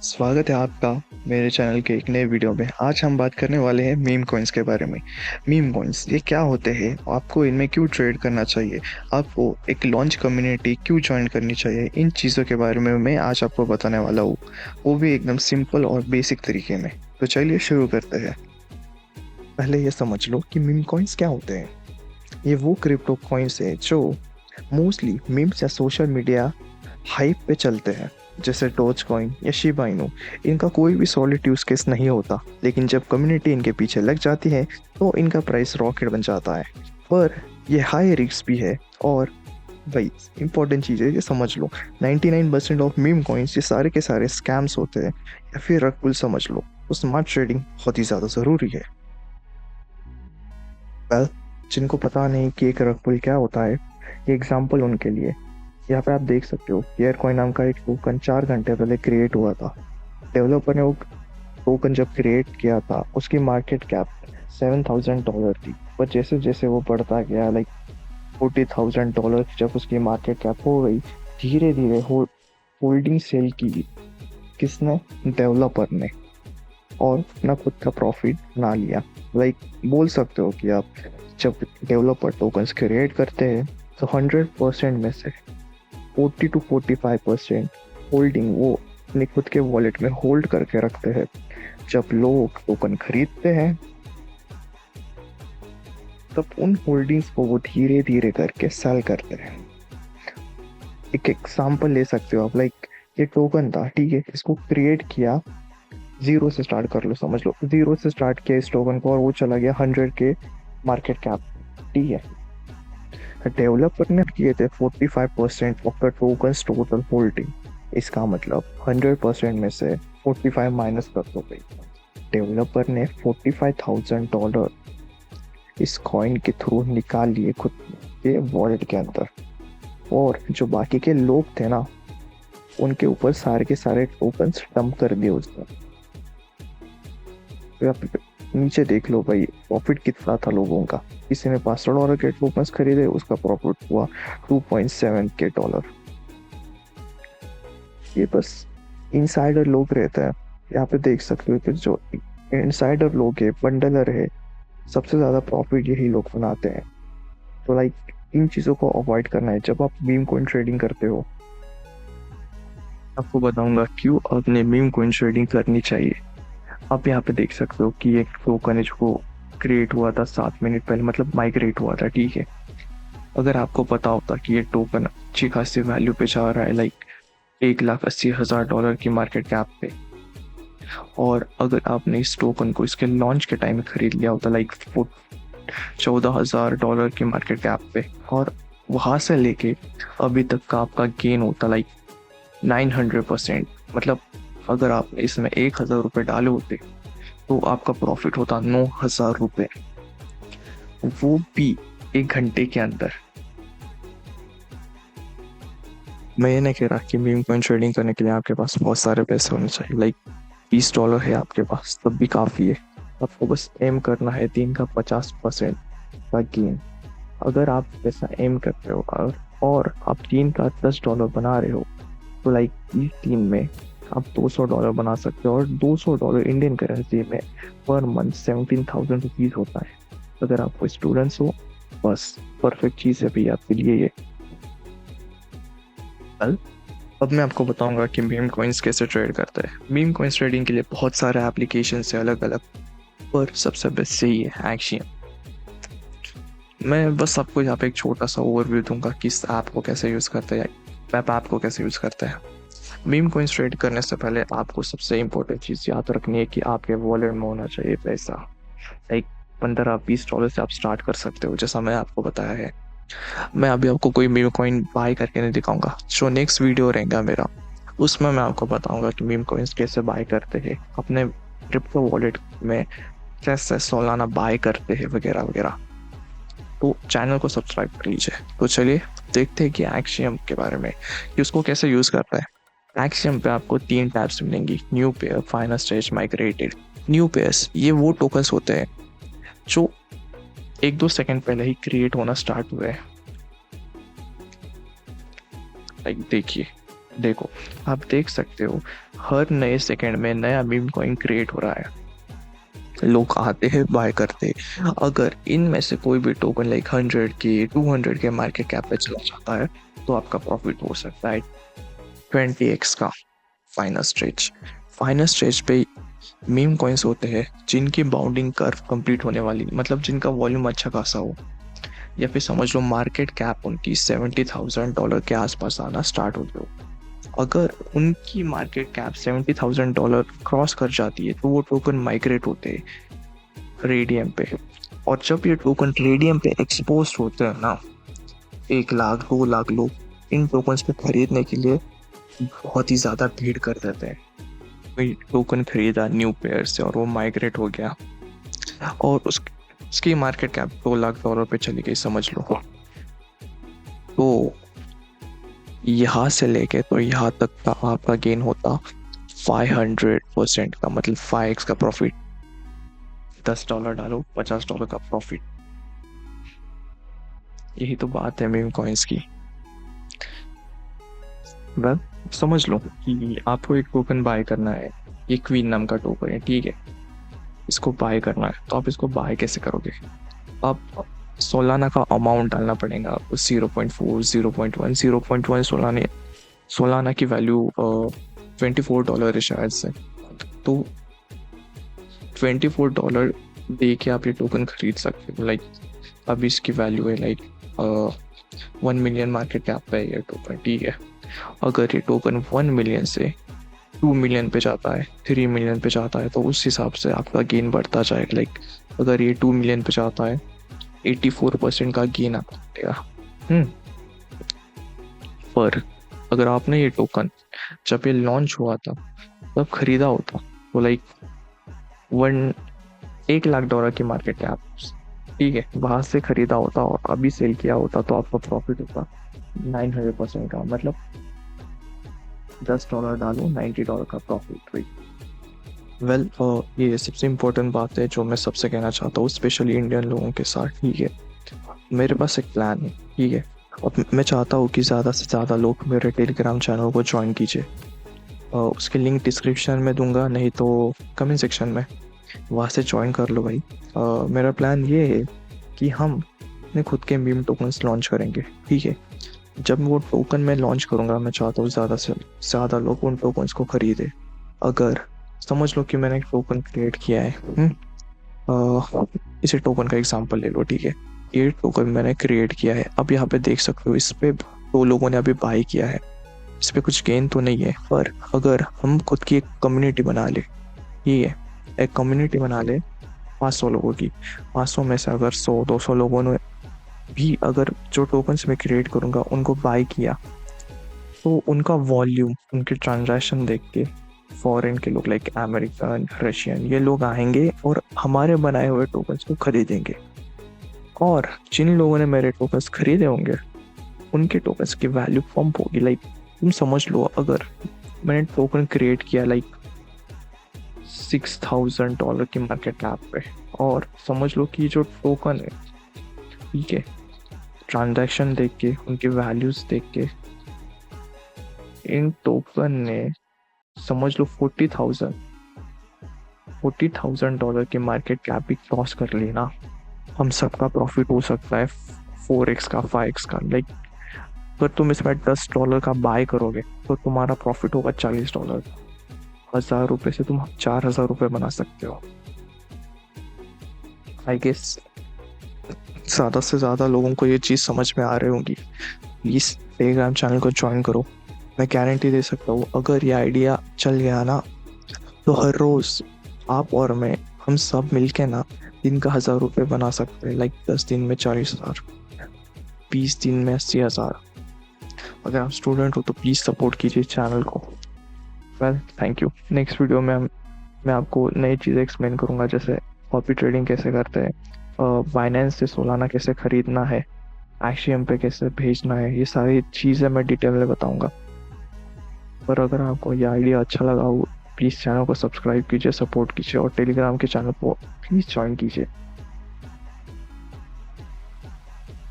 स्वागत है आपका मेरे चैनल के एक नए वीडियो में। आज हम बात करने वाले हैं मीम कॉइन्स के बारे में। मीम कॉइन्स ये क्या होते हैं, आपको इनमें क्यों ट्रेड करना चाहिए, आपको एक लॉन्च कम्युनिटी क्यों ज्वाइन करनी चाहिए, इन चीज़ों के बारे में मैं आज आपको बताने वाला हूँ, वो भी एकदम सिंपल और बेसिक तरीके में। तो चलिए शुरू करते हैं। पहले ये समझ लो कि मीम कॉइन्स क्या होते हैं। ये वो क्रिप्टो कॉइन्स है जो मोस्टली मीम्स या सोशल मीडिया हाइप पे चलते हैं, जैसे डोज कॉइन या शिबा इनू। इनका कोई भी सॉलिड यूज केस नहीं होता, लेकिन जब कम्युनिटी इनके पीछे लग जाती है तो इनका प्राइस रॉकेट बन जाता है। पर ये हाई रिस्क भी है। और भाई इंपॉर्टेंट चीज़ है, ये समझ लो 99% ऑफ मीम कॉइन्स ये सारे के सारे स्कैम्स होते हैं, या फिर रग पुल समझ लो। तो स्मार्ट ट्रेडिंग बहुत ही ज़्यादा ज़रूरी है। वेल, जिनको पता नहीं कि एक रग पुल क्या होता है, ये एग्जाम्पल उनके लिए। यहाँ पे आप देख सकते हो केयर कॉइन नाम का एक टोकन 4 घंटे पहले क्रिएट हुआ था। डेवलपर ने वो टोकन जब क्रिएट किया था, उसकी मार्केट कैप $7,000 थी। पर जैसे जैसे वो बढ़ता गया, लाइक $40,000 जब उसकी मार्केट कैप हो गई, धीरे धीरे होल्डिंग सेल की किसने, डेवलपर ने, और अपना खुद का प्रॉफिट बना लिया। लाइक बोल सकते हो कि आप जब डेवलपर टोकन्स क्रिएट करते हैं तो 100% में से 40 to 45% होल्डिंग वो अपने खुद के वॉलेट में होल्ड करके रखते हैं। जब लोग टोकन खरीदते हैं तब उन होल्डिंग्स को वो धीरे धीरे करके सेल करते हैं। एक एग्जांपल ले सकते हो आप, लाइक ये टोकन था, ठीक है, इसको क्रिएट किया, जीरो से स्टार्ट कर लो, समझ लो जीरो से स्टार्ट किया इस टोकन को, और वो चला गया 100 के मार्केट कैप, ठीक है। डेवलपर ने किए थे 45% of the tokens total holding. इसका मतलब 100% में से 45 माइनस कर दो भाई। डेवलपर ने $45,000 इस कॉइन के थ्रू निकाल लिए खुद के वॉलेट के अंदर, और जो बाकी के लोग थे ना, उनके ऊपर सारे के सारे टोकन्स डंप कर दिए उसने। तो आप नीचे देख लो भाई, प्रॉफिट कितना था लोगों का। किसी ने $500 के टोकन्स खरीदे, उसका प्रॉफिट हुआ $2.7 के। ये बस इनसाइडर लोग रहते हैं। यहाँ पे देख सकते हो कि जो इनसाइडर लोग है, बंडलर है, सबसे ज़्यादा प्रॉफिट यही लोग बनाते हैं। तो लाइक इन चीज़ों को अवॉइड करना है जब आप मीम कॉइन ट्रेडिंग करते हो। आपको बताऊंगा क्यों आपने मीम कॉइन ट्रेडिंग करनी चाहिए। आप यहाँ पे देख सकते हो कि एक टोकन है जो क्रिएट हुआ था 7 मिनट पहले, मतलब माइग्रेट हुआ था, ठीक है। अगर आपको पता होता कि ये टोकन अच्छी खासी वैल्यू पे जा रहा है, लाइक $1,80,000 की मार्केट कैप पे, और अगर आपने इस टोकन को इसके लॉन्च के टाइम में खरीद लिया होता, लाइक $14,000 की मार्केट कैप पे, और वहाँ से लेके अभी तक का आपका गेन होता लाइक 900%। मतलब अगर आपने इसमें $1,000 डाले होते तो आपका प्रॉफिट होता $9,000, वो भी 1 घंटे के अंदर। मैं ये नहीं कह रहा कि मीम कॉइन ट्रेडिंग करने के लिए आपके पास बहुत सारे पैसे होने चाहिए, लाइक $20 है आपके पास तब भी काफ़ी है। आपको बस एम करना है दिन का 50% का गेन। अगर आप पैसा एम करते हो और आप दिन का $10 बना रहे हो, तो लाइक इस दिन में आप $200 बना सकते हो, और $200 इंडियन करेंसी में पर मंथ 17,000 रुपीज़ होता है। अगर आप कोई स्टूडेंट्स हो, बस परफेक्ट चीज़ है भी आपके लिए ये। अब मैं आपको बताऊंगा कि मीम कॉइन्स कैसे ट्रेड करते हैं। मीम कॉइन्स ट्रेडिंग के लिए बहुत सारे एप्लीकेशन है अलग अलग, पर सबसे बेस्ट यही है एक्शियम। मैं बस आपको यहाँ पे एक छोटा सा ओवरव्यू दूंगा कि इस ऐप को कैसे यूज़ करते हैं, ऐप को कैसे यूज़ करते हैं। मीम कॉइन्स ट्रेड करने से पहले आपको सबसे इम्पोर्टेंट चीज़ याद रखनी है कि आपके वॉलेट में होना चाहिए पैसा। लाइक $15-20 से आप स्टार्ट कर सकते हो, जैसा मैं आपको बताया है। मैं अभी आपको कोई मीम कॉइन बाय करके नहीं दिखाऊंगा, जो नेक्स्ट वीडियो रहेगा मेरा, उसमें मैं आपको बताऊंगा कि मीम कॉइन्स कैसे बाय करते हैं, अपने क्रिप्टो वॉलेट में कैसे सालाना बाय करते हैं, वगैरह वगैरह। तो चैनल को सब्सक्राइब कर लीजिए। तो चलिए देखते हैं कि एक्शियम के बारे में, कि उसको कैसे यूज़ करता है। एक्शियम पे आपको 3 टैब्स मिलेंगी: new pair, final stage, migrated. New pairs ये वो टोकन्स होते हैं जो 1-2 सेकंड पहले ही क्रिएट होना स्टार्ट हुए हैं। लाइक देखिए, देखो, आप देख सकते हो हर नए सेकंड में नया मीम कॉइन क्रिएट हो रहा है, लोग आते हैं बाय करते हैं। अगर इनमें से कोई भी टोकन लाइक 100 के 200 के मार्केट कैप पे चला जाता है तो आपका प्रॉफिट हो सकता है 20x का। फाइनल स्टेज पे मीम कॉइन्स होते हैं जिनकी बाउंडिंग कर्व कंप्लीट होने वाली, मतलब जिनका वॉल्यूम अच्छा खासा हो, या फिर समझ लो मार्केट कैप उनकी $70,000 के आसपास आना स्टार्ट हो गया। अगर उनकी मार्केट कैप $70,000 क्रॉस कर जाती है तो वो टोकन माइग्रेट होते हैं रेडियम पे। और जब ये टोकन रेडियम पे एक्सपोज होते हैं ना, 1 लाख 2 लाख लोग इन टोकन्स पे खरीदने के लिए बहुत ही ज़्यादा भीड़ कर देते हैं। कोई टोकन खरीदा न्यू पेयर से और वो माइग्रेट हो गया और उसकी मार्केट कैप $2 लाख पे चली गई समझ लो। तो यहाँ से लेके तो यहाँ तक का आपका गेन होता 500% का, मतलब 5x का प्रॉफिट। $10 डालो $50 का प्रॉफिट। यही तो बात है मीम कॉइन्स की। वेल, समझ लो कि आपको एक टोकन बाय करना है, ये क्वीन नाम का टोकन है, ठीक है, इसको बाय करना है। तो आप इसको बाय कैसे करोगे? आप सोलाना का अमाउंट डालना पड़ेगा आपको, 0.4 0.1 सोलाना की वैल्यू $24 है शायद से। तो $24 दे के आप ये टोकन खरीद सकते हो। लाइक अभी इसकी वैल्यू है लाइक 1 मिलियन मार्केट कैप पे है ये टोकन, ठीक है। अगर ये टोकन 1 मिलियन से 2 मिलियन पे जाता है, 3 मिलियन पे जाता है, तो उस हिसाब से आपका गेन बढ़ता जाएगा। लाइक अगर ये 2 मिलियन पे जाता है 84% का गेन आपको मिलेगा। पर अगर आपने ये टोकन जब ये लॉन्च हुआ था तब खरीदा होता तो लाइक $1 लाख की मार्केट कैप, ठीक है, वहां से खरीदा होता और अभी सेल किया होता तो आपका प्रॉफिट होता 900% का, मतलब $10 डालो $90 का प्रॉफिट हुई। वेल, ये सबसे इम्पोर्टेंट बात है जो मैं सबसे कहना चाहता हूँ, स्पेशली इंडियन लोगों के साथ, ठीक है। मेरे पास एक प्लान है, ठीक है, और मैं चाहता हूँ कि ज़्यादा से ज़्यादा लोग मेरे टेलीग्राम चैनल को ज्वाइन कीजिए। उसकी लिंक डिस्क्रिप्शन में दूंगा, नहीं तो कमेंट सेक्शन में, वहाँ से ज्वाइन कर लो भाई। मेरा प्लान ये है कि हम अपने खुद के मीम टोकन्स लॉन्च करेंगे, ठीक है। जब वो टोकन मैं लॉन्च करूँगा, मैं चाहता हूँ ज़्यादा से ज़्यादा लोग उन टोकन्स को खरीदे। अगर समझ लो कि मैंने एक टोकन क्रिएट किया है, इसे टोकन का एग्जांपल ले लो, ठीक है। ये टोकन मैंने क्रिएट किया है, अब यहाँ पे देख सकते हो इस पे 2 लोगों ने अभी बाई किया है, इस पर कुछ गेन तो नहीं है। पर अगर हम खुद की एक कम्युनिटी बना ले, ठीक है, एक कम्युनिटी बना ले 500 लोगों की, 500 में से अगर 100-200 लोगों ने भी अगर जो टोकन्स मैं क्रिएट करूँगा उनको बाई किया, तो उनका वॉल्यूम, उनके ट्रांजैक्शन देख के फॉरेन के लोग लाइक अमेरिकन, रशियन, ये लोग आएंगे और हमारे बनाए हुए टोकन्स को खरीदेंगे। और जिन लोगों ने मेरे टोकन्स खरीदे होंगे उनके टोकन्स की वैल्यू पंप होगी। लाइक तुम समझ लो, अगर मैंने टोकन क्रिएट किया लाइक $6,000 की मार्केट कैप पे, और समझ लो कि जो टोकन है, ठीक है, ट्रांजैक्शन देख के, उनके वैल्यूज देख के, इन टोकन ने समझ लो $40,000 की मार्केट कैप भी क्रॉस कर ली ना, हम सबका प्रॉफिट हो सकता है 4x का, 5x का। लाइक अगर तुम इसमें $10 का बाय करोगे तो तुम्हारा प्रॉफिट होगा $40। 1,000 रुपये से तुम 4,000 रुपये बना सकते हो। आई गेस ज़्यादा से ज़्यादा लोगों को ये चीज़ समझ में आ रही होगी। प्लीज़ टेलीग्राम चैनल को ज्वाइन करो। मैं गारंटी दे सकता हूँ, अगर ये आइडिया चल गया ना, तो हर रोज़ आप और मैं, हम सब मिलके ना दिन का 1,000 रुपये बना सकते हैं। लाइक 10 दिन में 40,000, 20 दिन में 80,000। अगर आप स्टूडेंट हो तो प्लीज़ सपोर्ट कीजिए चैनल को। Well, thank you. Next video में मैं आपको नई चीज़ें एक्सप्लेन करूँगा, जैसे कॉपी ट्रेडिंग कैसे करते हैं, बाइनेंस से सोलाना कैसे खरीदना है, एक्सियम पे कैसे भेजना है, ये सारी चीज़ें मैं डिटेल में बताऊँगा। पर अगर आपको ये आइडिया अच्छा लगा हो, प्लीज़ चैनल को सब्सक्राइब कीजिए, सपोर्ट कीजिए, और टेलीग्राम के चैनल को प्लीज़ ज्वाइन कीजिए।